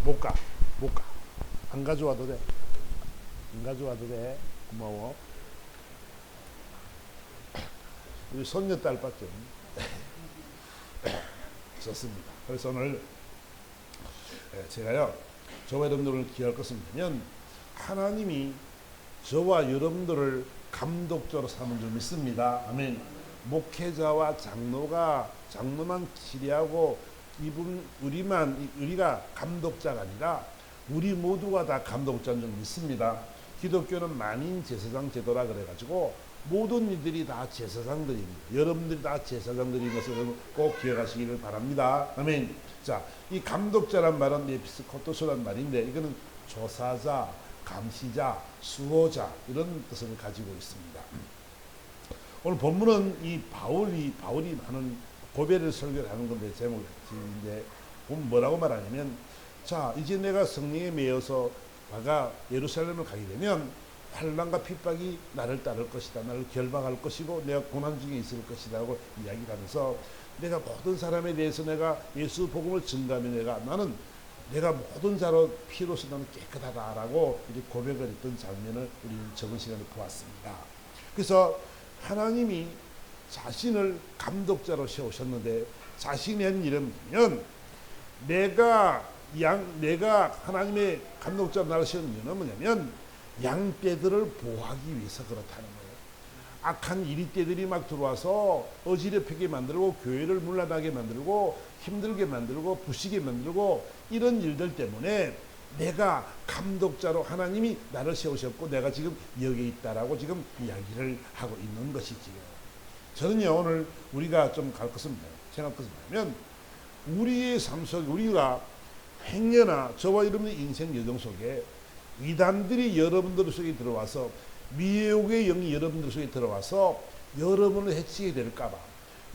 못 가. 못 가. 안 가져와도 돼. 안 가져와도 돼. 고마워. 우리 손녀딸밖에 좋습니다. 그래서 오늘 제가요, 저와 여러분들을 기할 것은 뭐냐면, 하나님이 저와 여러분들을 감독자로 삼은 줄 믿습니다. 아멘. 목회자와 장로만 치리하고 우리가 감독자가 아니라 우리 모두가 다 감독자인 줄 믿습니다. 기독교는 만인 제사장 제도라 그래가지고 모든 이들이 다 제사장들입니다. 여러분들이 다 제사장들인 것을 꼭 기억하시기를 바랍니다. 아멘. 자, 이 감독자란 말은 에피스코토스란 말인데, 이거는 조사자, 감시자, 수호자, 이런 뜻을 가지고 있습니다. 오늘 본문은 이 바울이 하는 고베를 설교를 하는 건데, 제목이 이제 보면 뭐라고 말하냐면, 자, 이제 내가 성령에 매여서 내가 예루살렘을 가게 되면 환난과 핍박이 나를 따를 것이다. 나를 결박할 것이고 내가 고난 중에 있을 것이라고 이야기를 하면서, 내가 모든 사람에 대해서 내가 예수 복음을 증가하면 나는 내가 모든 자로 피로서 나는 깨끗하다라고 이렇게 고백을 했던 장면을 우리는 적은 시간에 보았습니다. 그래서 하나님이 자신을 감독자로 세우셨는데, 자신이 한 일은 뭐냐면, 내가 하나님의 감독자로 나를 세운 이유는 뭐냐면, 양떼들을 보호하기 위해서 그렇다는 거예요. 악한 이리떼들이 막 들어와서 어지럽히게 만들고 교회를 물러나게 만들고 힘들게 만들고 부시게 만들고, 이런 일들 때문에 내가 감독자로 하나님이 나를 세우셨고 내가 지금 여기 있다라고 지금 이야기를 하고 있는 것이지요. 저는요, 오늘 우리가 좀 생각할 것은 뭐냐면, 우리의 삶 속에 우리가 행여나 저와 여러분의 인생 여정 속에 이단들이 여러분들 속에 들어와서, 미혹의 영이 여러분들 속에 들어와서 여러분을 해치게 될까봐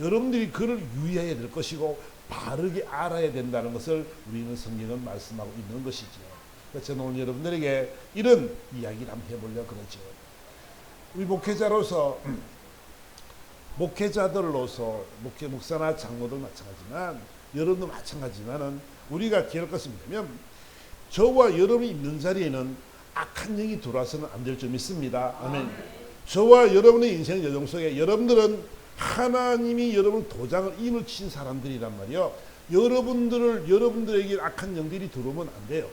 여러분들이 그를 유의해야 될 것이고 바르게 알아야 된다는 것을 우리는 성경은 말씀하고 있는 것이지요. 그래서 저는 오늘 여러분들에게 이런 이야기를 한번 해보려고 그러죠. 우리 목회자들로서 목사나 장로들 마찬가지지만 여러분도 마찬가지지만은 우리가 기할 것은 뭐냐면, 저와 여러분이 있는 자리에는 악한 영이 들어와서는 안 될 줄 믿습니다. 아멘. 저와 여러분의 인생 여정 속에 여러분들은 하나님이 여러분 도장을 인을 친 사람들이란 말이요. 여러분들에게 악한 영들이 들어오면 안 돼요.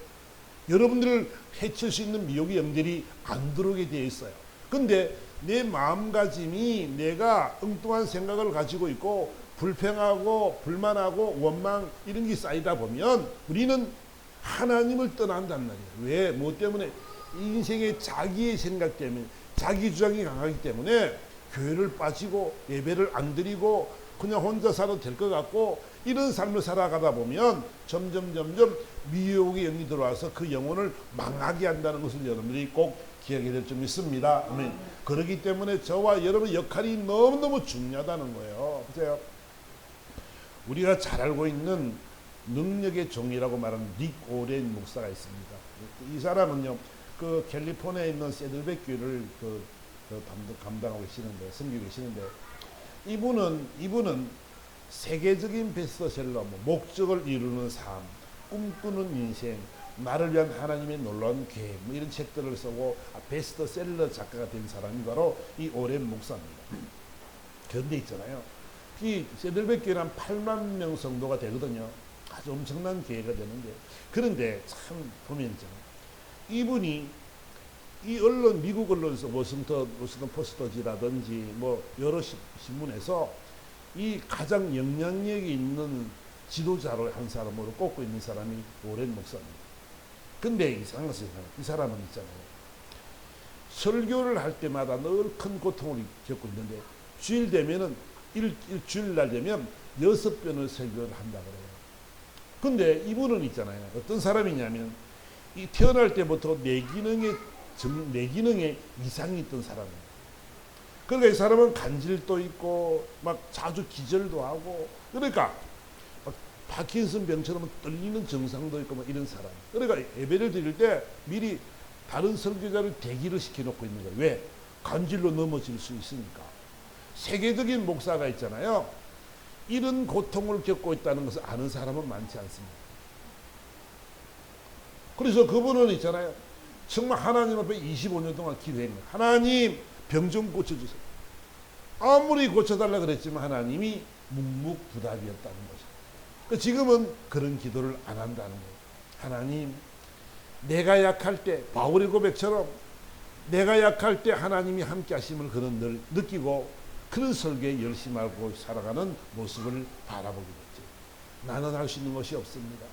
여러분들을 해칠 수 있는 미혹의 영들이 안 들어오게 되어 있어요. 근데 내 마음가짐이 내가 엉뚱한 생각을 가지고 있고 불평하고 불만하고 원망 이런 게 쌓이다 보면 우리는 하나님을 떠난단 말이에요. 왜? 뭐 때문에? 인생의 자기의 생각 때문에, 자기 주장이 강하기 때문에 교회를 빠지고 예배를 안 드리고 그냥 혼자 살아도 될 것 같고, 이런 삶을 살아가다 보면 점점 미혹의 영이 들어와서 그 영혼을 망하게 한다는 것을 여러분들이 꼭 기억해야 될 줄 믿습니다. 아멘. 그렇기 때문에 저와 여러분의 역할이 너무너무 중요하다는 거예요. 보세요. 우리가 잘 알고 있는 능력의 종이라고 말하는 닉 오렌 목사가 있습니다. 이 사람은요, 그 캘리포니아에 있는 세들백 교회를 감당하고 계시는데, 섬기고 계시는데, 이분은 세계적인 베스트셀러, 목적을 이루는 삶, 꿈꾸는 인생, 나를 위한 하나님의 놀라운 계획, 이런 책들을 쓰고 베스트셀러 작가가 된 사람이 바로 이 오렌 목사입니다. 그런데 있잖아요, 이 세들백 교회는 한 8만 명 정도가 되거든요. 아주 엄청난 교회가 되는데, 그런데 참 보면 있잖아요, 이분이 이 언론, 미국 언론에서 워싱턴 포스터지라든지 여러 신문에서 이 가장 영향력이 있는 지도자로 한 사람으로 꼽고 있는 사람이 오렌 목사입니다. 근데 이상한 것은 이 사람은 있잖아요, 설교를 할 때마다 늘 큰 고통을 겪고 있는데 주일 되면은 일주일날 되면 6번을 설교를 한다 그래요. 근데 이분은 있잖아요, 어떤 사람이냐면 이 태어날 때부터 뇌기능에 이상이 있던 사람이에요. 그러니까 이 사람은 간질도 있고 막 자주 기절도 하고, 그러니까 막 파킨슨 병처럼 떨리는 증상도 있고 뭐 이런 사람. 그러니까 예배를 드릴 때 미리 다른 설교자를 대기를 시켜놓고 있는 거예요. 왜? 간질로 넘어질 수 있으니까. 세계적인 목사가 있잖아요, 이런 고통을 겪고 있다는 것을 아는 사람은 많지 않습니다. 그래서 그분은 있잖아요. 정말 하나님 앞에 25년 동안 기도했는 거예요. 하나님 병 좀 고쳐주세요. 아무리 고쳐달라 그랬지만 하나님이 묵묵부답이었다는 거죠. 지금은 그런 기도를 안 한다는 거예요. 하나님, 내가 약할 때 바울의 고백처럼 내가 약할 때 하나님이 함께 하심을 그런 늘 느끼고 그런 설교에 열심히 하고 살아가는 모습을 바라보게 됐죠. 나는 할 수 있는 것이 없습니다.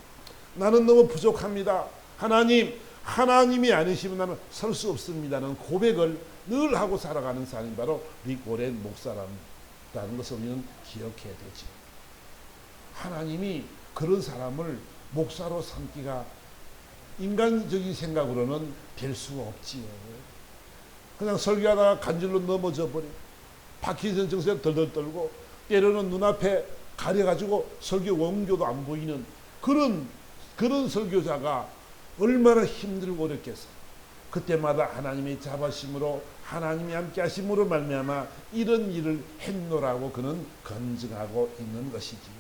나는 너무 부족합니다. 하나님이 아니시면 나는 설 수 없습니다는 고백을 늘 하고 살아가는 사람이 바로 릭 오렌 목사라는 것을 우리는 기억해야 되죠. 하나님이 그런 사람을 목사로 삼기가 인간적인 생각으로는 될 수가 없지요. 그냥 설교하다가 간질로 넘어져 버려. 파킨슨 증세를 덜덜 떨고 때로는 눈앞에 가려가지고 설교 원교도 안 보이는 그런 설교자가 얼마나 힘들고 어렵겠어요. 그때마다 하나님의 자바심으로 하나님이 함께 하심으로 말미암아 이런 일을 했노라고 그는 건증하고 있는 것이지요.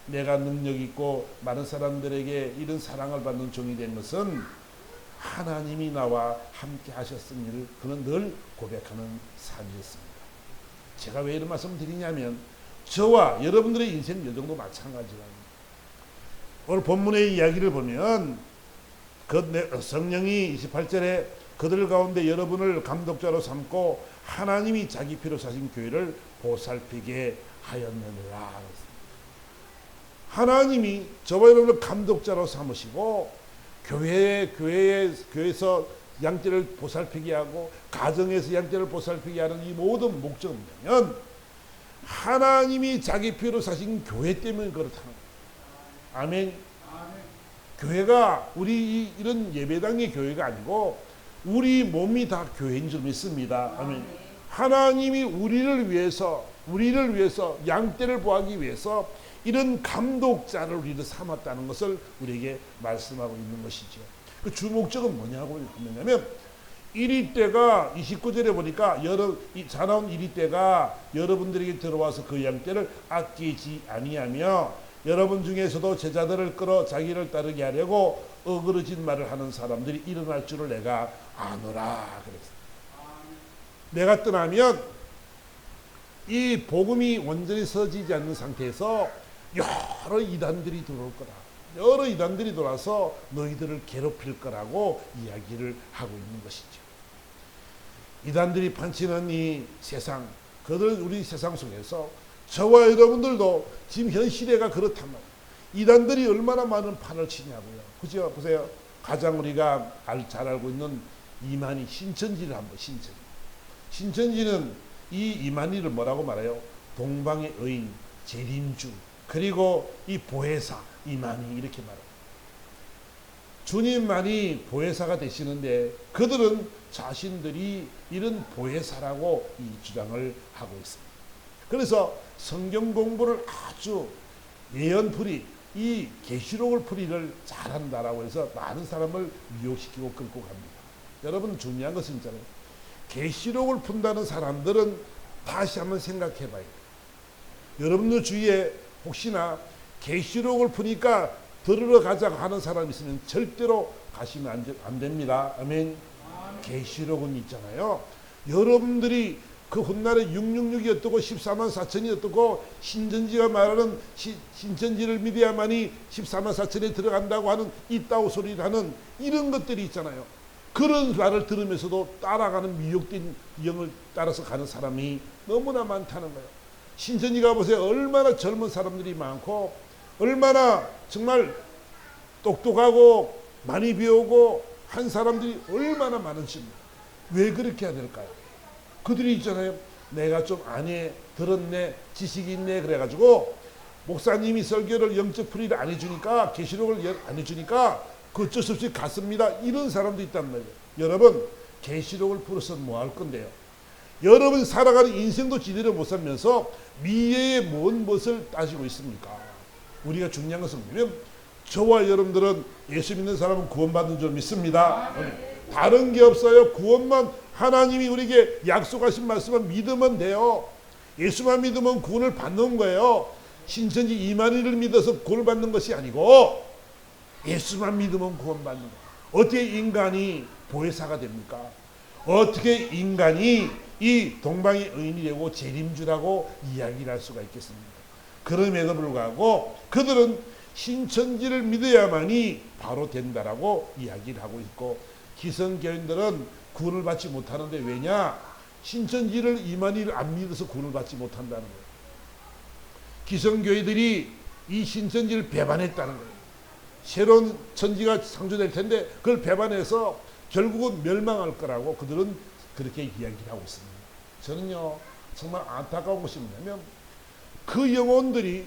내가 능력 있고 많은 사람들에게 이런 사랑을 받는 종이 된 것은 하나님이 나와 함께 하셨음을 그는 늘 고백하는 삶이었습니다. 제가 왜 이런 말씀을 드리냐면 저와 여러분들의 인생 여정도 마찬가지입니다. 오늘 본문의 이야기를 보면 성령이 28절에 그들 가운데 여러분을 감독자로 삼고 하나님이 자기 피로 사신 교회를 보살피게 하였느니라. 하나님이 저와 여러분을 감독자로 삼으시고 교회에서 양떼를 보살피게 하고 가정에서 양떼를 보살피게 하는 이 모든 목적은 뭐냐면 하나님이 자기 피로 사신 교회 때문에 그렇다는 거예요. 아멘. 교회가 우리 이런 예배당의 교회가 아니고 우리 몸이 다 교회인 줄 믿습니다. 아멘. 하나님이 우리를 위해서 양떼를 보호하기 위해서 이런 감독자를 우리를 삼았다는 것을 우리에게 말씀하고 있는 것이죠. 그 주목적은 뭐냐고 하면 1위 때가 29절에 보니까 사나운 1위 때가 여러분들에게 들어와서 그 양떼를 아끼지 아니하며 여러분 중에서도 제자들을 끌어 자기를 따르게 하려고 어그러진 말을 하는 사람들이 일어날 줄을 내가 아노라 그랬어요. 내가 떠나면 이 복음이 완전히 서지지 않는 상태에서 여러 이단들이 들어올 거다. 여러 이단들이 돌아서 너희들을 괴롭힐 거라고 이야기를 하고 있는 것이죠. 이단들이 판치는 이 세상, 우리 세상 속에서 저와 여러분들도 지금 현 시대가 그렇단 말이에요. 이단들이 얼마나 많은 판을 치냐고요. 그죠? 보세요. 가장 우리가 잘 알고 있는 이만희 신천지를 한번 신천지는 이 이만희를 뭐라고 말해요? 동방의 의인, 재림주, 그리고 이 보혜사 이만희 이렇게 말해요. 주님만이 보혜사가 되시는데 그들은 자신들이 이런 보혜사라고 이 주장을 하고 있습니다. 그래서 성경 공부를 아주 예언풀이 이 계시록을 풀이를 잘한다라고 해서 많은 사람을 미혹시키고 끌고 갑니다. 여러분 중요한 것은 있잖아요. 계시록을 푼다는 사람들은 다시 한번 생각해 봐야 돼요. 여러분들 주위에 혹시나 계시록을 푸니까 들으러 가자고 하는 사람이 있으면 절대로 가시면 안 됩니다. 아멘. 계시록은 있잖아요. 여러분들이 그 훗날에 666이 어떻고 14만 4천이 어떻고 신천지가 말하는 신천지를 믿어야만이 14만 4천에 들어간다고 하는 이따오 소리를 하는 이런 것들이 있잖아요. 그런 말을 들으면서도 따라가는 미혹된 영을 따라서 가는 사람이 너무나 많다는 거예요. 신천지가 보세요. 얼마나 젊은 사람들이 많고 얼마나 정말 똑똑하고 많이 배우고 한 사람들이 얼마나 많은지 왜 그렇게 해야 될까요? 그들이 있잖아요. 내가 좀 아네, 들었네, 지식이 있네 그래가지고 목사님이 설교를 영적 풀이를 안 해주니까 계시록을 안 해주니까 그 어쩔 수 없이 갔습니다. 이런 사람도 있단 말이에요. 여러분 계시록을 풀어서 뭐 할 건데요? 여러분 살아가는 인생도 제대로 못 살면서 미래의 뭔 것을 따지고 있습니까? 우리가 중요한 것은 뭐냐면 저와 여러분들은 예수 믿는 사람은 구원받는 줄 믿습니다. 다른 게 없어요. 구원만 하나님이 우리에게 약속하신 말씀을 믿으면 돼요. 예수만 믿으면 구원을 받는 거예요. 신천지 이만희를 믿어서 구원을 받는 것이 아니고 예수만 믿으면 구원받는 거예요. 어떻게 인간이 보혜사가 됩니까? 어떻게 인간이 이 동방의 의인이 되고 재림주라고 이야기를 할 수가 있겠습니까? 그럼에도 불구하고 그들은 신천지를 믿어야만이 바로 된다라고 이야기를 하고 있고, 기성교인들은 구원을 받지 못하는데 왜냐? 신천지를 이만희를 안 믿어서 구원을 받지 못한다는 거예요. 기성교회들이 이 신천지를 배반했다는 거예요. 새로운 천지가 창조될 텐데 그걸 배반해서 결국은 멸망할 거라고 그들은 그렇게 이야기를 하고 있습니다. 저는요 정말 안타까운 것이 뭐냐면, 그 영혼들이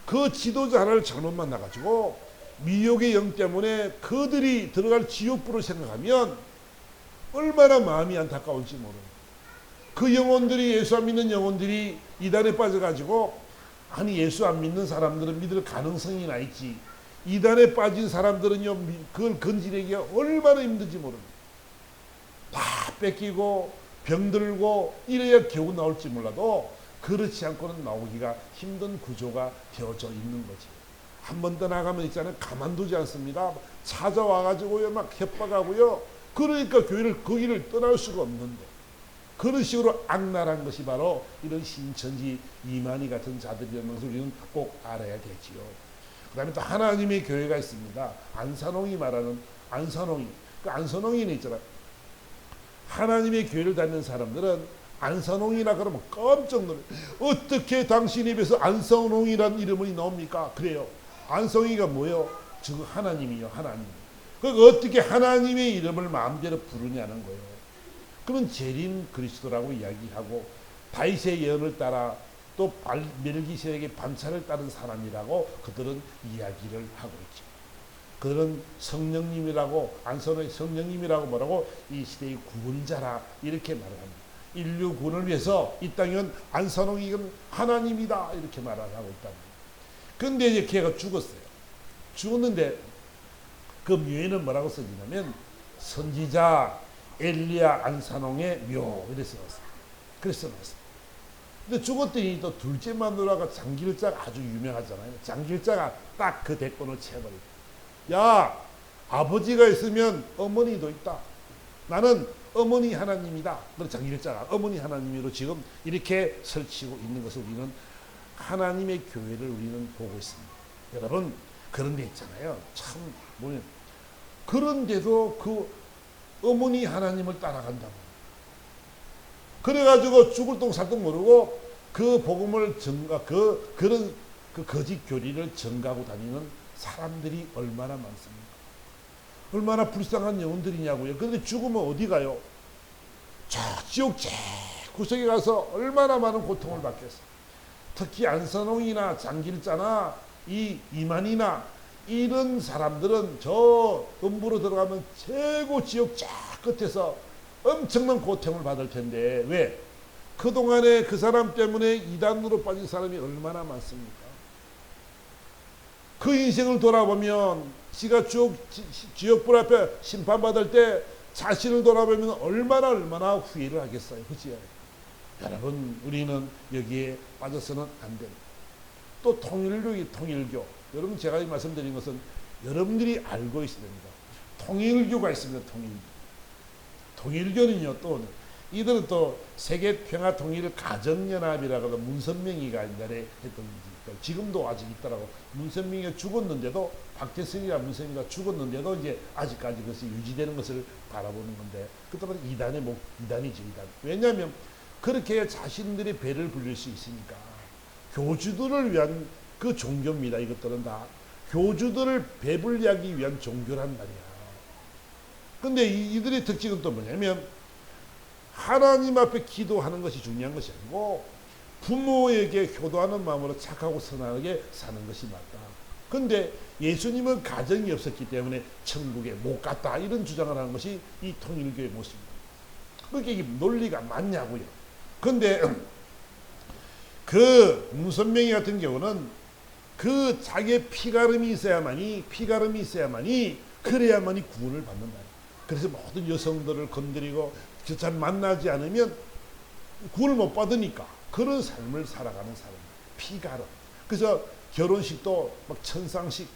그 지도자 하나를 잘못 만나가지고 미혹의 영 때문에 그들이 들어갈 지옥불을 생각하면 얼마나 마음이 안타까울지 모릅니다. 그 영혼들이, 예수 안 믿는 영혼들이 이단에 빠져가지고, 아니 예수 안 믿는 사람들은 믿을 가능성이나 있지, 이단에 빠진 사람들은요 그걸 건지내기가 얼마나 힘든지 모릅니다. 다 뺏기고 병들고 이래야 겨우 나올지 몰라도 그렇지 않고는 나오기가 힘든 구조가 되어져 있는 거지. 한 번 떠나가면 있잖아요, 가만두지 않습니다. 찾아와가지고요 막 협박하고요. 그러니까 교회를 거기를 떠날 수가 없는데, 그런 식으로 악랄한 것이 바로 이런 신천지 이만희 같은 자들이라는 것을 우리는 꼭 알아야 되지요. 그 다음에 또 하나님의 교회가 있습니다. 안산홍이 말하는 안산홍이. 그 안산홍이는 있잖아. 하나님의 교회를 다니는 사람들은 안산홍이라 그러면 깜짝 놀래. 어떻게 당신 입에서 안산홍이라는 이름이 나옵니까? 그래요. 안성이가 뭐예요? 저 하나님이요, 하나님. 그 어떻게 하나님의 이름을 마음대로 부르냐는 거예요. 그런 재림 그리스도라고 이야기하고, 다윗의 예언을 따라 또 멜기세덱의 반차를 따른 사람이라고 그들은 이야기를 하고 있죠. 그들은 성령님이라고, 안선의 성령님이라고 뭐라고, 이 시대의 구원자라 이렇게 말을 합니다. 인류 구원을 위해서 이 땅은 안산홍이 하나님이다 이렇게 말을 하고 있답니다. 그런데 이제 걔가 죽었어요. 죽었는데 그 묘에는 뭐라고 써지냐면 선지자 엘리야 안산홍의 묘 이렇게 써놨어요. 그래서 써놨어요. 근데 죽었더니 또 둘째 마누라가 장길자가 아주 유명하잖아요. 장길자가 딱 그 대권을 채워버리고, 야 아버지가 있으면 어머니도 있다. 나는 어머니 하나님이다. 그래서 장길자가 어머니 하나님으로 지금 이렇게 설치고 있는 것을 우리는 하나님의 교회를 우리는 보고 있습니다. 여러분 그런 데 있잖아요. 참 뭐냐, 그런데도 그 어머니 하나님을 따라간다고. 그래가지고 죽을 똥 살 똥 모르고 그 복음을 그런 거짓 교리를 전가하고 다니는 사람들이 얼마나 많습니까? 얼마나 불쌍한 영혼들이냐고요. 그런데 죽으면 어디 가요? 저 지옥 제 구석에 가서 얼마나 많은 고통을 받겠어. 특히 안선홍이나 장길자나 이만희나 이런 사람들은 저 음부로 들어가면 최고 지옥 쫙 끝에서 엄청난 고통을 받을 텐데, 왜? 그동안에 그 사람 때문에 이단으로 빠진 사람이 얼마나 많습니까? 그 인생을 돌아보면 지가 지옥불 앞에 심판받을 때 자신을 돌아보면 얼마나 후회를 하겠어요. 그치요? 여러분 우리는 여기에 빠져서는 안 됩니다. 또 통일교. 여러분 제가 말씀드린 것은 여러분들이 알고 있어야 됩니다. 통일교가 있습니다. 통일교는요, 또 이들은 또 세계평화통일가정연합이라고 문선명이가 옛날에 했던, 지금도 아직 있더라고. 문선명이가 죽었는데도, 박태성이가 문선명이가 죽었는데도 이제 아직까지 그것이 유지되는 것을 바라보는 건데, 그것도 이단이지, 이단. 왜냐하면 그렇게 자신들의 배를 불릴 수 있으니까. 교주들을 위한 그 종교입니다. 이것들은 다 교주들을 배불리하기 위한 종교란 말이야. 근데 이들의 특징은 또 뭐냐면, 하나님 앞에 기도하는 것이 중요한 것이 아니고 부모에게 효도하는 마음으로 착하고 선하게 사는 것이 맞다. 근데 예수님은 가정이 없었기 때문에 천국에 못 갔다, 이런 주장을 하는 것이 이 통일교의 모습입니다. 그게 이게 논리가 맞냐고요. 근데 그 문선명이 같은 경우는 그 자기의 피가름이 있어야만이 그래야만이 구원을 받는다. 그래서 모든 여성들을 건드리고 잘 만나지 않으면 구원을 못 받으니까 그런 삶을 살아가는 사람, 피가름. 그래서 결혼식도 막 천상식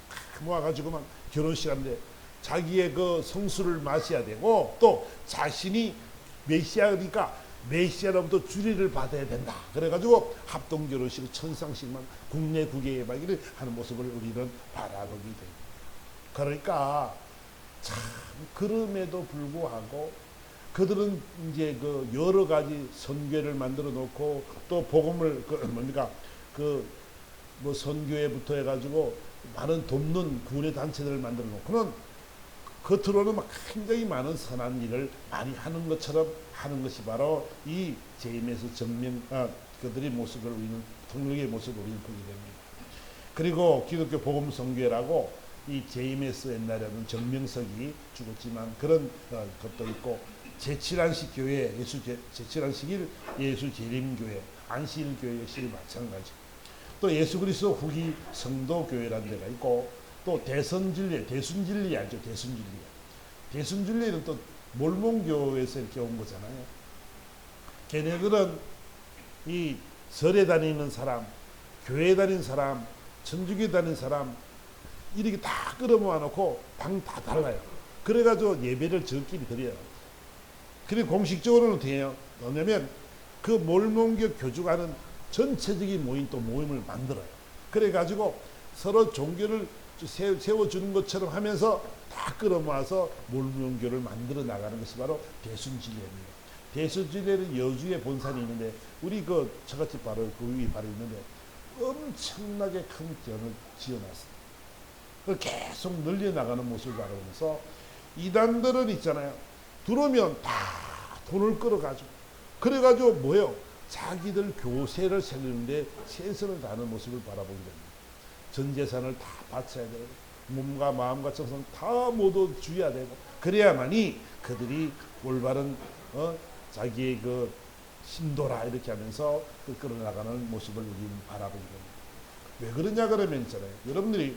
모아가지고 막 결혼식 하는데 자기의 그 성수를 마셔야 되고 또 자신이 메시아니까 메시아로부터 주리를 받아야 된다. 그래가지고 합동 결혼식 천상식만 국내 국외에 막 이렇게 하는 모습을 우리는 바라보게 됩니다. 그러니까 참 그럼에도 불구하고 그들은 이제 그 여러 가지 선교회를 만들어 놓고 또 복음을 뭡니까 뭐 선교회부터 해가지고 많은 돕는 구원의 단체들을 만들어 놓고는 겉으로는 막 굉장히 많은 선한 일을 많이 하는 것처럼 하는 것이 바로 이 JMS 정명 그들의 모습을 우리는 통역의 모습을 우리는 보게 됩니다. 그리고 기독교 복음 선교회라고 이 JMS 옛날에는 정명석이 죽었지만 그런 것도 있고 제7안식 교회 제7안식일 예수 재림교회 안식일교회 역시 마찬가지. 또 예수 그리스도 후기 성도교회라는 데가 있고 또 대순진리 알죠? 대순진리는 또 몰몬교에서 이렇게 온 거잖아요. 걔네들은 이 절에 다니는 사람, 교회 다니는 사람, 천주교 다니는 사람 이렇게 다 끌어모아 놓고 방 다 달라요. 그래가지고 예배를 저끼리 드려요. 그리고 공식적으로는 어떻게 해요? 뭐냐면 그 몰몬교 교주가는 전체적인 모임을 만들어요. 그래가지고 서로 종교를 세워주는 것처럼 하면서 다 끌어모아서 몰몬교를 만들어 나가는 것이 바로 대순진리입니다. 대순진리는 여주에 본산이 있는데 우리 그 처갓집 바로 그 위에 바로 있는데 엄청나게 큰 견을 지어놨습니다. 그걸 계속 늘려나가는 모습을 바라보면서 이단들은 있잖아요. 들어오면 다 돈을 끌어가지고 그래가지고 뭐예요? 자기들 교세를 세우는데 최선을 다하는 모습을 바라보게 됩니다. 전 재산을 다 바쳐야 되고 몸과 마음과 정성 다 모두 주어야 되고 그래야만이 그들이 올바른 자기의 그 신도라 이렇게 하면서 그 끌어나가는 모습을 우리는 바라보게 됩니다. 왜 그러냐 그러면 있잖아요. 여러분들이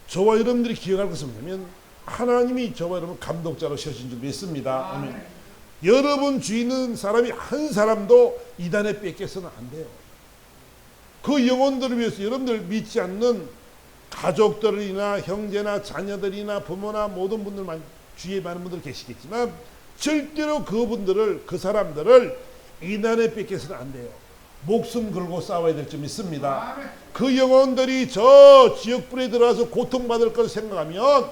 저와 여러분들이 기억할 것은 뭐냐면 하나님이 저와 여러분 감독자로 세우신 줄 믿습니다. 아멘. 여러분 주위 있는 사람이 한 사람도 이단에 뺏겨서는 안 돼요. 그 영혼들을 위해서 여러분들 믿지 않는 가족들이나 형제나 자녀들이나 부모나 모든 분들 주위에 많은 분들 계시겠지만 절대로 그 사람들을 이단에 뺏겨서는 안 돼요. 목숨 걸고 싸워야 될 줄 믿습니다. 그 영혼들이 저 지역불에 들어가서 고통받을 걸 생각하면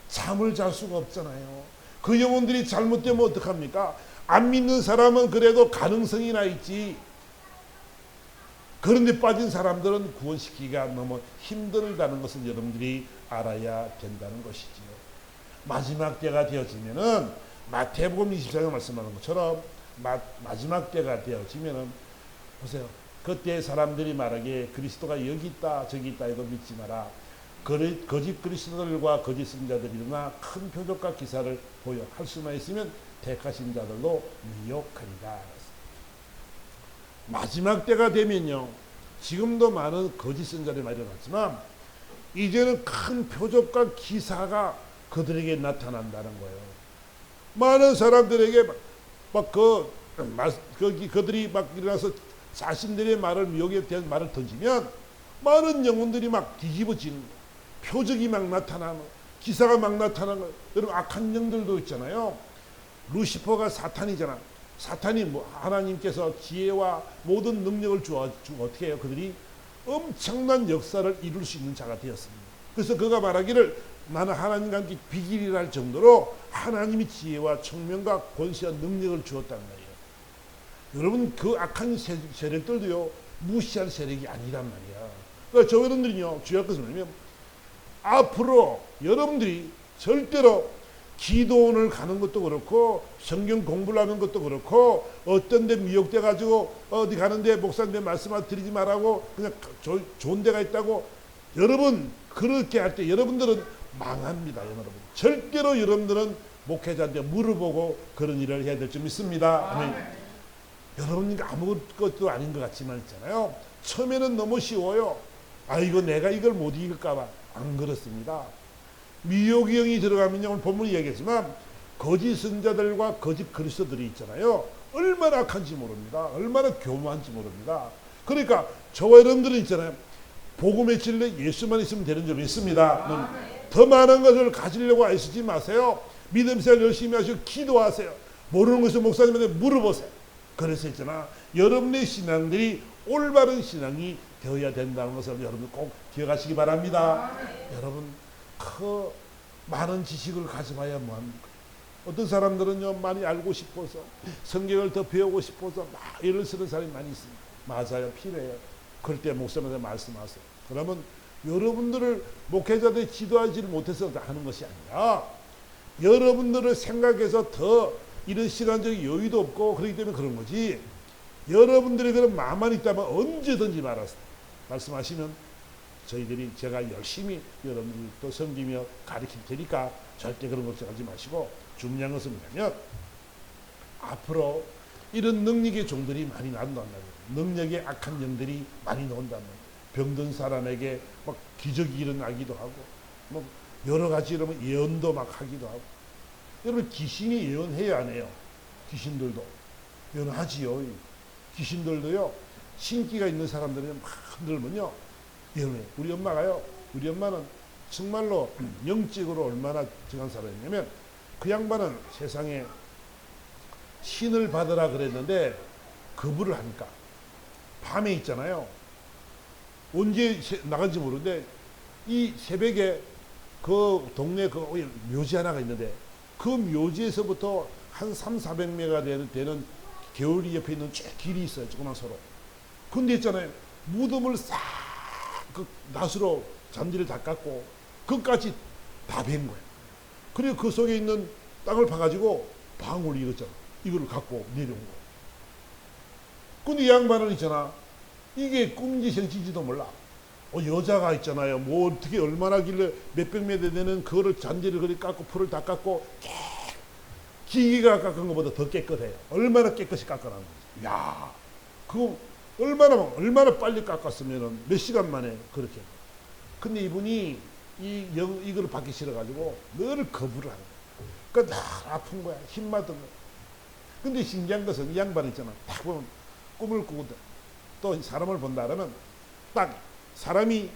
잠을 잘 수가 없잖아요. 그 영혼들이 잘못되면 어떡합니까? 안 믿는 사람은 그래도 가능성이나 있지. 그런데 빠진 사람들은 구원시키기가 너무 힘들다는 것을 여러분들이 알아야 된다는 것이지요. 마지막 때가 되어지면은 마태복음 24장 말씀하는 것처럼 마지막 때가 되어지면은 보세요. 그때 사람들이 말하기에 그리스도가 여기 있다 저기 있다 이거 믿지 마라. 거짓 그리스도들과 거짓 선자들이 일어나 큰 표적과 기사를 보여 할 수만 있으면 택하신 자들도 미혹하리라. 마지막 때가 되면요. 지금도 많은 거짓 선자들이 많이 일어났지만 이제는 큰 표적과 기사가 그들에게 나타난다는 거예요. 많은 사람들에게 그들이 막 일어나서 자신들의 말을 미혹에 대한 말을 던지면 많은 영혼들이 막 뒤집어지는 거예요. 표적이 막 나타나는 기사가 막 나타나는 거예요. 여러분 악한 영들도 있잖아요. 루시퍼가 사탄이잖아. 사탄이 하나님께서 지혜와 모든 능력을 주어 어떻게 해요? 그들이 엄청난 역사를 이룰 수 있는 자가 되었습니다. 그래서 그가 말하기를 나는 하나님과 함께 비길이라 할 정도로 하나님이 지혜와 청명과 권세와 능력을 주었다는 거예요. 여러분 그 악한 세력들도요 무시할 세력이 아니란 말이야. 그러니까 저 여러분들이요 주의할 것은 뭐냐면 앞으로 여러분들이 절대로 기도원을 가는 것도 그렇고 성경 공부를 하는 것도 그렇고 어떤 데 미혹돼 가지고 어디 가는데 목사님의 말씀을 드리지 말라고 그냥 좋은 데가 있다고 여러분 그렇게 할 때 여러분들은 망합니다. 여러분 절대로 여러분들은 목회자한테 물어보고 그런 일을 해야 될 줄 믿습니다. 아멘. 여러분 아무것도 아닌 것 같지만 있잖아요. 처음에는 너무 쉬워요. 아이고 내가 이걸 못 이길까 봐. 안 그렇습니다. 미혹의 영이 들어가면요 오늘 본문이 얘기했지만 거짓 선자들과 거짓 그리스도들이 있잖아요. 얼마나 악한지 모릅니다. 얼마나 교만한지 모릅니다. 그러니까 저와 여러분들은 있잖아요. 복음의 진리 예수만 있으면 되는 점 있습니다. 더 많은 것을 가지려고 애쓰지 마세요. 믿음 생활 열심히 하시고 기도하세요. 모르는 것을 목사님한테 물어보세요. 그래서 있잖아, 여러분의 신앙들이 올바른 신앙이 되어야 된다는 것을 여러분 꼭 기억하시기 바랍니다. 여러분, 그 많은 지식을 가져봐야 뭐합니까? 어떤 사람들은요, 많이 알고 싶어서 성경을 더 배우고 싶어서 막 애를 쓰는 사람이 많이 있습니다. 맞아요, 필요해요. 그럴 때 목사님한테 말씀하세요. 그러면 여러분들을 목회자들이 지도하지를 못해서 하는 것이 아니라 여러분들을 생각해서 더 이런 시간적인 여유도 없고 그렇기 때문에 그런 거지, 여러분들이 그런 마음만 있다면 언제든지 말씀하시면 저희들이 제가 열심히 여러분들을 또 섬기며 가르칠 테니까 절대 그런 걱정하지 마시고, 중요한 것은 뭐냐면 앞으로 이런 능력의 종들이 많이 나온단 말이에요. 능력의 악한 영들이 많이 나온단 말이에요. 병든 사람에게 막 기적이 일어나기도 하고 뭐 여러 가지 이러면 예언도 막 하기도 하고. 여러분, 귀신이 예언해야 안 해요? 귀신들도 예언하지요. 귀신들도요, 신기가 있는 사람들은 막 흔들면요 예언해요. 우리 엄마는 정말로 영적으로 얼마나 정한 사람이냐면, 그 양반은 세상에 신을 받으라 그랬는데 거부를 하니까 밤에 있잖아요, 언제 나간지 모르는데 이 새벽에 그 동네 그 묘지 하나가 있는데 그 묘지에서부터 한 300~400m가 되는 개울이 옆에 있는 길이 있어요. 조그만 서로. 근데 있잖아요, 무덤을 싹 그 낫으로 잔디를 다 깎고 그까지 다 벤 거예요. 그리고 그 속에 있는 땅을 파가지고 방울 이거잖아, 이거를 갖고 내려온 거예요. 근데 이 양반은 있잖아, 이게 꿈인지 생치인지도 몰라. 여자가 있잖아요, 뭐 어떻게 얼마나 길래 몇백 미터 되는 그거를 잔디를 그리 깎고 풀을 다 깎고 기계가 깎은 것보다 더 깨끗해요. 얼마나 깨끗이 깎아놨는 거지. 야, 그거 얼마나 빨리 깎았으면은 몇 시간 만에 그렇게. 근데 이분이 이거를 받기 싫어가지고 늘 거부를 하는 거야. 그러니까 늘 아픈 거야, 힘받은 거야. 근데 신기한 것은 이 양반 있잖아, 딱 보면 꿈을 꾸고 또 사람을 본다 그러면 딱 사람이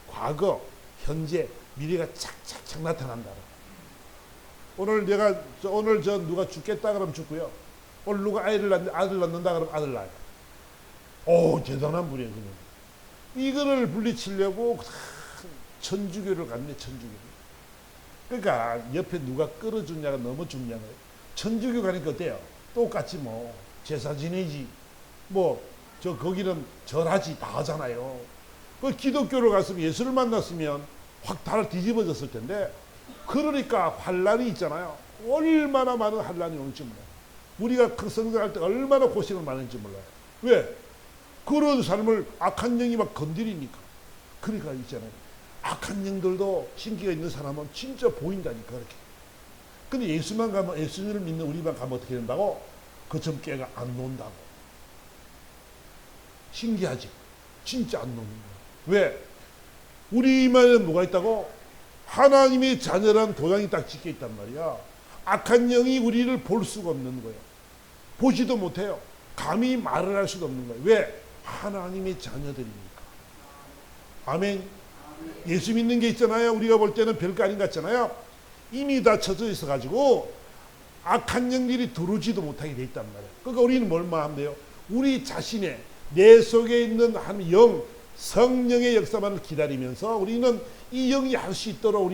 과거, 현재, 미래가 착착착 나타난다. 오늘 누가 죽겠다 그러면 죽고요. 오늘 누가 아들 낳는다 그러면 아들 낳아요. 오, 대단한 분이에요. 이거를 물리치려고 천주교를 갔네, 천주교. 그러니까 옆에 누가 끌어주냐가 너무 중요한 거예요. 천주교 가니까 어때요? 똑같이 뭐 제사 지내지, 뭐 거기는 절하지, 다 하잖아요. 그 기독교를 갔으면, 예수를 만났으면 확 다 뒤집어졌을 텐데, 그러니까 환란이 있잖아요. 얼마나 많은 환란이 올지 몰라요. 우리가 그 성장할 때 얼마나 고생을 많이 했는지 몰라요. 왜? 그런 삶을 악한 영이 막 건드리니까. 그러니까 있잖아요, 악한 영들도 신기가 있는 사람은 진짜 보인다니까, 그렇게. 근데 예수님을 믿는 우리만 가면 어떻게 된다고? 그 점괘가 안 논다고. 신기하지? 진짜 안 노는 거야. 왜? 우리만은 뭐가 있다고? 하나님의 자녀란 도장이 딱 찍혀 있단 말이야. 악한 영이 우리를 볼 수가 없는 거예요. 보지도 못해요. 감히 말을 할 수도 없는 거예요. 왜? 하나님의 자녀들이니까. 아멘. 예수 믿는 게 있잖아요, 우리가 볼 때는 별거 아닌 것 같잖아요. 이미 다 쳐져 있어가지고 악한 영들이 들어오지도 못하게 돼 있단 말이에요. 그러니까 우리는 뭘만 하면 돼요? 우리 자신의 내 속에 있는 한 영, 성령의 역사만을 기다리면서 우리는 이 영이 할 수 있도록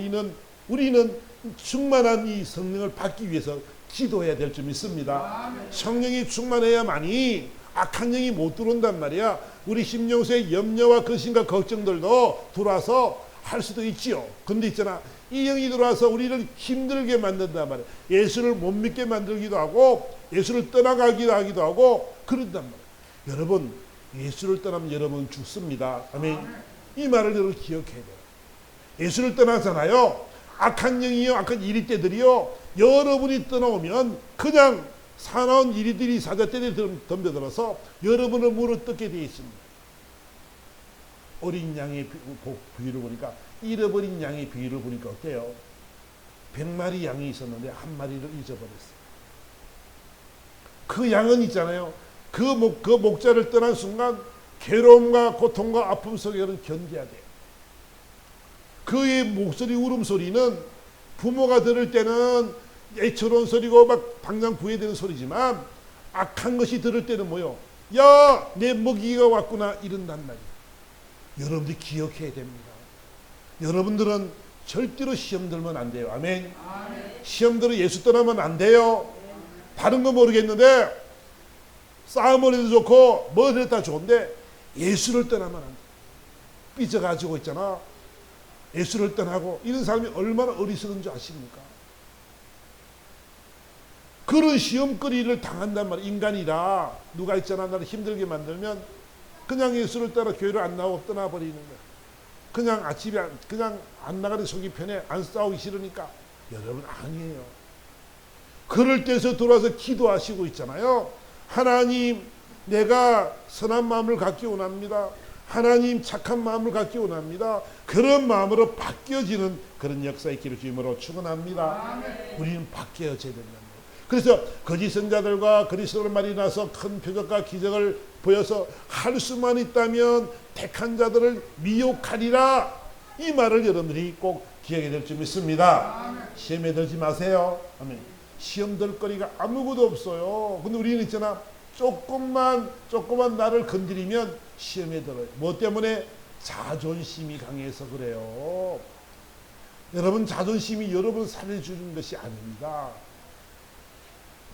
우리는 충만한 이 성령을 받기 위해서 기도해야 될 점 있습니다. 성령이 충만해야만이 악한 영이 못 들어온단 말이야. 우리 심령수의 염려와 근심과 걱정들도 들어와서 할 수도 있지요. 근데 있잖아, 이 영이 들어와서 우리를 힘들게 만든단 말이야. 예수를 못 믿게 만들기도 하고 예수를 떠나가기도 하기도 하고 그런단 말이야. 여러분, 예수를 떠나면 여러분 죽습니다. 아멘. 이 말을 여러분 기억해야 돼요. 예수를 떠나잖아요. 악한 영이요, 악한 이리떼들이요, 여러분이 떠나오면 그냥 사나운 이리들이 사자떼들이 덤벼들어서 여러분을 물어뜯게 되어 있습니다. 어린 양의 비유를 보니까, 잃어버린 양의 비유를 보니까 어때요? 100마리 양이 있었는데 한 마리를 잊어버렸어요. 그 양은 있잖아요, 그 목자를 떠난 순간 괴로움과 고통과 아픔 속에는 견뎌야 돼요. 그의 목소리 울음소리는 부모가 들을 때는 애처로운 소리고 막 당장 구해되는 소리지만 악한 것이 들을 때는 뭐요? 야, 내 먹이가 왔구나 이런단 말이에요. 여러분들이 기억해야 됩니다. 여러분들은 절대로 시험 들면 안 돼요. 아멘. 시험 들어 예수 떠나면 안 돼요. 다른 거 모르겠는데 싸움을 해도 좋고 뭘 해도 다 좋은데 예수를 떠나면 안 돼. 삐져가지고 있잖아. 예수를 떠나고 이런 사람이 얼마나 어리석은 줄 아십니까? 그런 시험거리를 당한단 말이야. 인간이라 누가 있잖아. 나를 힘들게 만들면 그냥 예수를 따라 교회를 안 나오고 떠나버리는 거야. 그냥 아침에 그냥 안 나가는 속이 편해. 안 싸우기 싫으니까. 여러분 아니에요. 그럴 때서 돌아서 기도하시고 있잖아요. 하나님, 내가 선한 마음을 갖기 원합니다. 하나님, 착한 마음을 갖기 원합니다. 그런 마음으로 바뀌어지는 그런 역사 있기를 주님으로 축원합니다. 우리는 바뀌어져야 된다. 그래서 거짓 선자들과 그리스도를 말이 나서 큰 표적과 기적을 보여서 할 수만 있다면 택한 자들을 미혹하리라. 이 말을 여러분들이 꼭 기억해야 될 줄 믿습니다. 시험에 들지 마세요. 아멘. 시험 들 거리가 아무것도 없어요. 근데 우리는 있잖아. 조금만 나를 건드리면 시험에 들어요. 뭐 때문에? 자존심이 강해서 그래요. 여러분, 자존심이 여러분 살려주는 것이 아닙니다.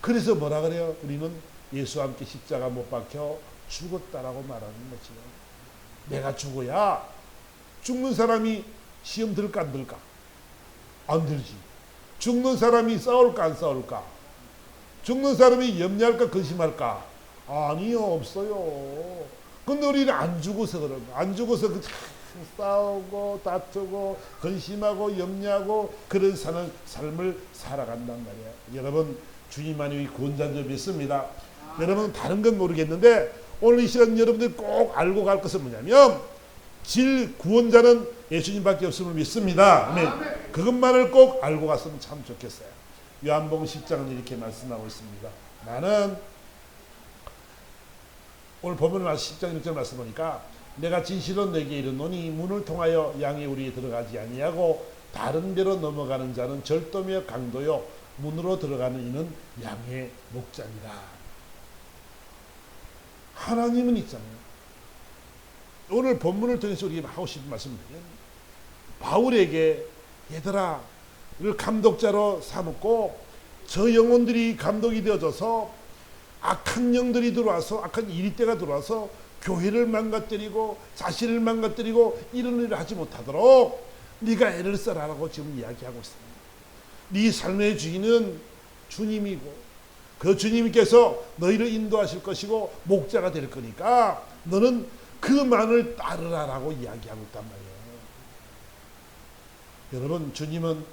그래서 뭐라 그래요? 우리는 예수와 함께 십자가 못 박혀 죽었다라고 말하는 거죠. 내가 죽어야 죽는 사람이 시험 들을까 안 들을까? 안 들지. 죽는 사람이 싸울까 안 싸울까? 죽는 사람이 염려할까 근심할까? 아니요, 없어요. 근데 우리는 안 죽어서 그런 거야. 안 죽어서 싸우고 다투고 근심하고 염려하고 그런 삶을 살아간단 말이야. 여러분, 주님만이 구원자인 줄 믿습니다. 여러분, 다른 건 모르겠는데 오늘 이 시간 여러분들 꼭 알고 갈 것은 뭐냐면 구원자는 예수님밖에 없음을 믿습니다. 아멘. 그것만을 꼭 알고 갔으면 참 좋겠어요. 요한복음 10장은 이렇게 말씀하고 있습니다. 나는 오늘 본문 10장 1절 말씀 보니까 내가 진실로 내게 이르노니 문을 통하여 양이 우리에 들어가지 아니하고 다른 데로 넘어가는 자는 절도며 강도요 문으로 들어가는 이는 양의 목자니라. 하나님은 있잖아요. 오늘 본문을 통해서 우리가 하고 싶은 말씀은 바울에게 얘들아, 를 감독자로 삼고 저 영혼들이 감독이 되어져서 악한 영들이 들어와서 악한 이리떼가 들어와서 교회를 망가뜨리고 자신을 망가뜨리고 이런 일을 하지 못하도록 네가 애를 써라라고 지금 이야기하고 있습니다. 네 삶의 주인은 주님이고 그 주님께서 너희를 인도하실 것이고 목자가 될 거니까 너는 그만을 따르라라고 이야기하고 있단 말이에요. 여러분, 주님은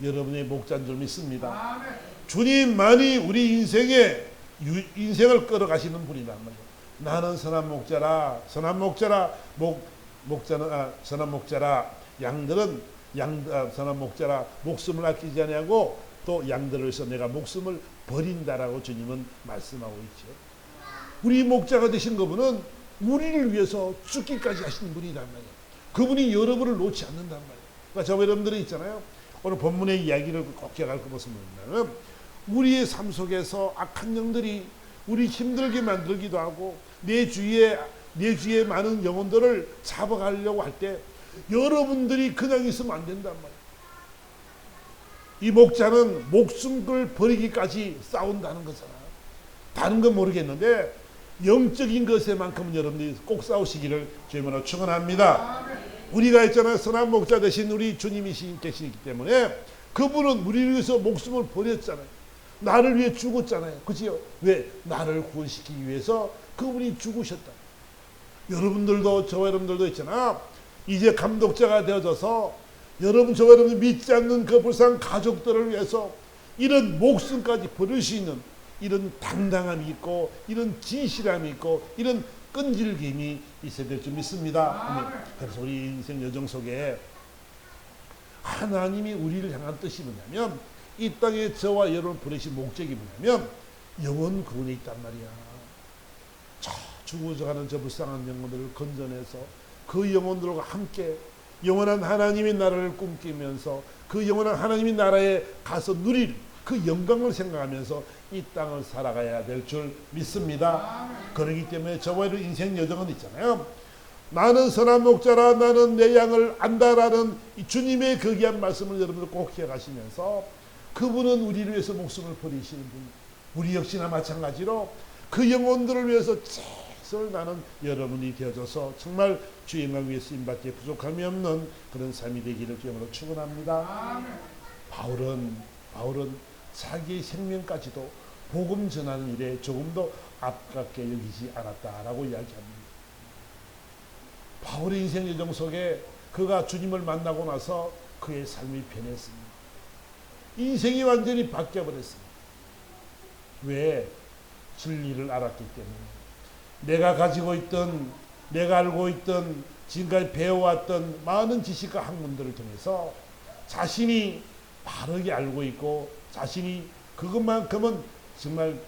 여러분의 목자인 줄 믿습니다. 아멘. 주님만이 우리 인생을 끌어가시는 분이란 말이에요. 나는 선한 목자라, 선한 목자라. 양들은 선한 목자라 목숨을 아끼지 아니하고 또 양들을 위해서 내가 목숨을 버린다라고 주님은 말씀하고 있죠. 우리 목자가 되신 그분은 우리를 위해서 죽기까지 하시는 분이란 말이에요. 그분이 여러분을 놓지 않는단 말이에요. 그러니까 저 여러분들이 있잖아요. 오늘 본문의 이야기를 꼭 기억할 것은 뭐냐면 우리의 삶 속에서 악한 영들이 우리 힘들게 만들기도 하고 내 주위에 많은 영혼들을 잡아가려고 할 때 여러분들이 그냥 있으면 안 된단 말이에요. 이 목자는 목숨을 버리기까지 싸운다는 거잖아요. 다른 건 모르겠는데 영적인 것에만큼은 여러분들이 꼭 싸우시기를 주님으로 축원합니다. 우리가 있잖아요. 선한 목자 되신 우리 주님이 계시기 때문에 그분은 우리를 위해서 목숨을 버렸잖아요. 나를 위해 죽었잖아요. 그치요? 왜? 나를 구원시키기 위해서 그분이 죽으셨다. 여러분들도 저와 여러분들도 있잖아. 이제 감독자가 되어져서 저와 여러분이 믿지 않는 그 불쌍한 가족들을 위해서 이런 목숨까지 버릴 수 있는 이런 당당함이 있고 이런 진실함이 있고 이런 끈질김이 있어야 될 줄 믿습니다. 그래서 우리 인생 여정 속에 하나님이 우리를 향한 뜻이 뭐냐면 이 땅에 저와 여러분을 보내신 목적이 뭐냐면 영원 구원에 있단 말이야. 죽어져가는 저 불쌍한 영혼들을 건져내서 그 영혼들과 함께 영원한 하나님의 나라를 꿈꾸면서 그 영원한 하나님의 나라에 가서 누릴 그 영광을 생각하면서 이 땅을 살아가야 될 줄 믿습니다. 그렇기 때문에 저와 여러분 인생 여정은 있잖아요. 나는 선한 목자라, 나는 내 양을 안다라는 이 주님의 그 귀한 말씀을 여러분들 꼭 기억하시면서, 그분은 우리를 위해서 목숨을 버리시는 분, 우리 역시나 마찬가지로 그 영혼들을 위해서 최선을 다하는 여러분이 되어져서 정말 주의 영광 위에 쓰임받기에 부족함이 없는 그런 삶이 되기를 주님으로 축원합니다. 바울은 자기의 생명까지도 복음 전하는 일에 조금도 아깝게 여기지 않았다라고 이야기합니다. 바울의 인생 여정 속에 그가 주님을 만나고 나서 그의 삶이 변했습니다. 인생이 완전히 바뀌어버렸습니다. 왜? 진리를 알았기 때문에. 내가 가지고 있던, 내가 알고 있던, 지금까지 배워왔던 많은 지식과 학문들을 통해서 자신이 바르게 알고 있고 자신이 그것만큼은 정말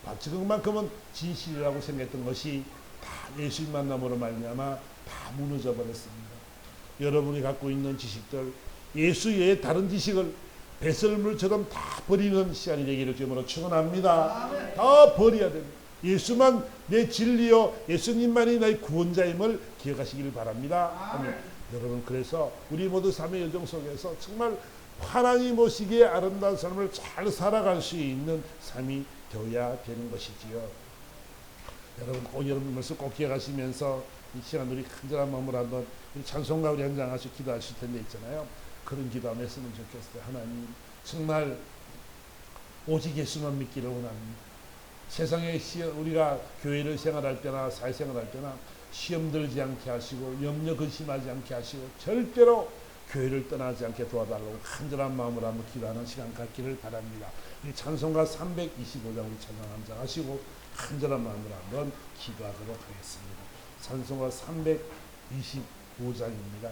그것만큼은 진실이라고 생각했던 것이 다 예수님 만남으로 말미암아 다 무너져 버렸습니다. 여러분이 갖고 있는 지식들, 예수 외의 다른 지식을 배설물처럼 다 버리는 시간이 되기를 주님으로 축원합니다. 다 버려야 됩니다. 예수만 내 진리요, 예수님만이 나의 구원자임을 기억하시기를 바랍니다. 아멘. 여러분, 그래서 우리 모두 삶의 여정 속에서 정말 하나님 오시기에 아름다운 삶을 잘 살아갈 수 있는 삶이 되어야 되는 것이지요. 여러분 말씀 꼭 기억하시면서 이 시간 우리 간절한 마음으로 한번 찬송가 우리 한장 하시고 기도하실 텐데 있잖아요. 그런 기도 한번 했으면 좋겠어요. 하나님, 정말 오직 예수만 믿기를 원합니다. 세상에 우리가 교회를 생활할 때나 사회생활할 때나 시험 들지 않게 하시고 염려 근심하지 않게 하시고 절대로 교회를 떠나지 않게 도와달라고 간절한 마음으로 한번 기도하는 시간 갖기를 바랍니다. 우리 찬송가 325장 우리 찬송 한장 하시고 간절한 마음으로 한번 기도하도록 하겠습니다. 찬송가 325장입니다.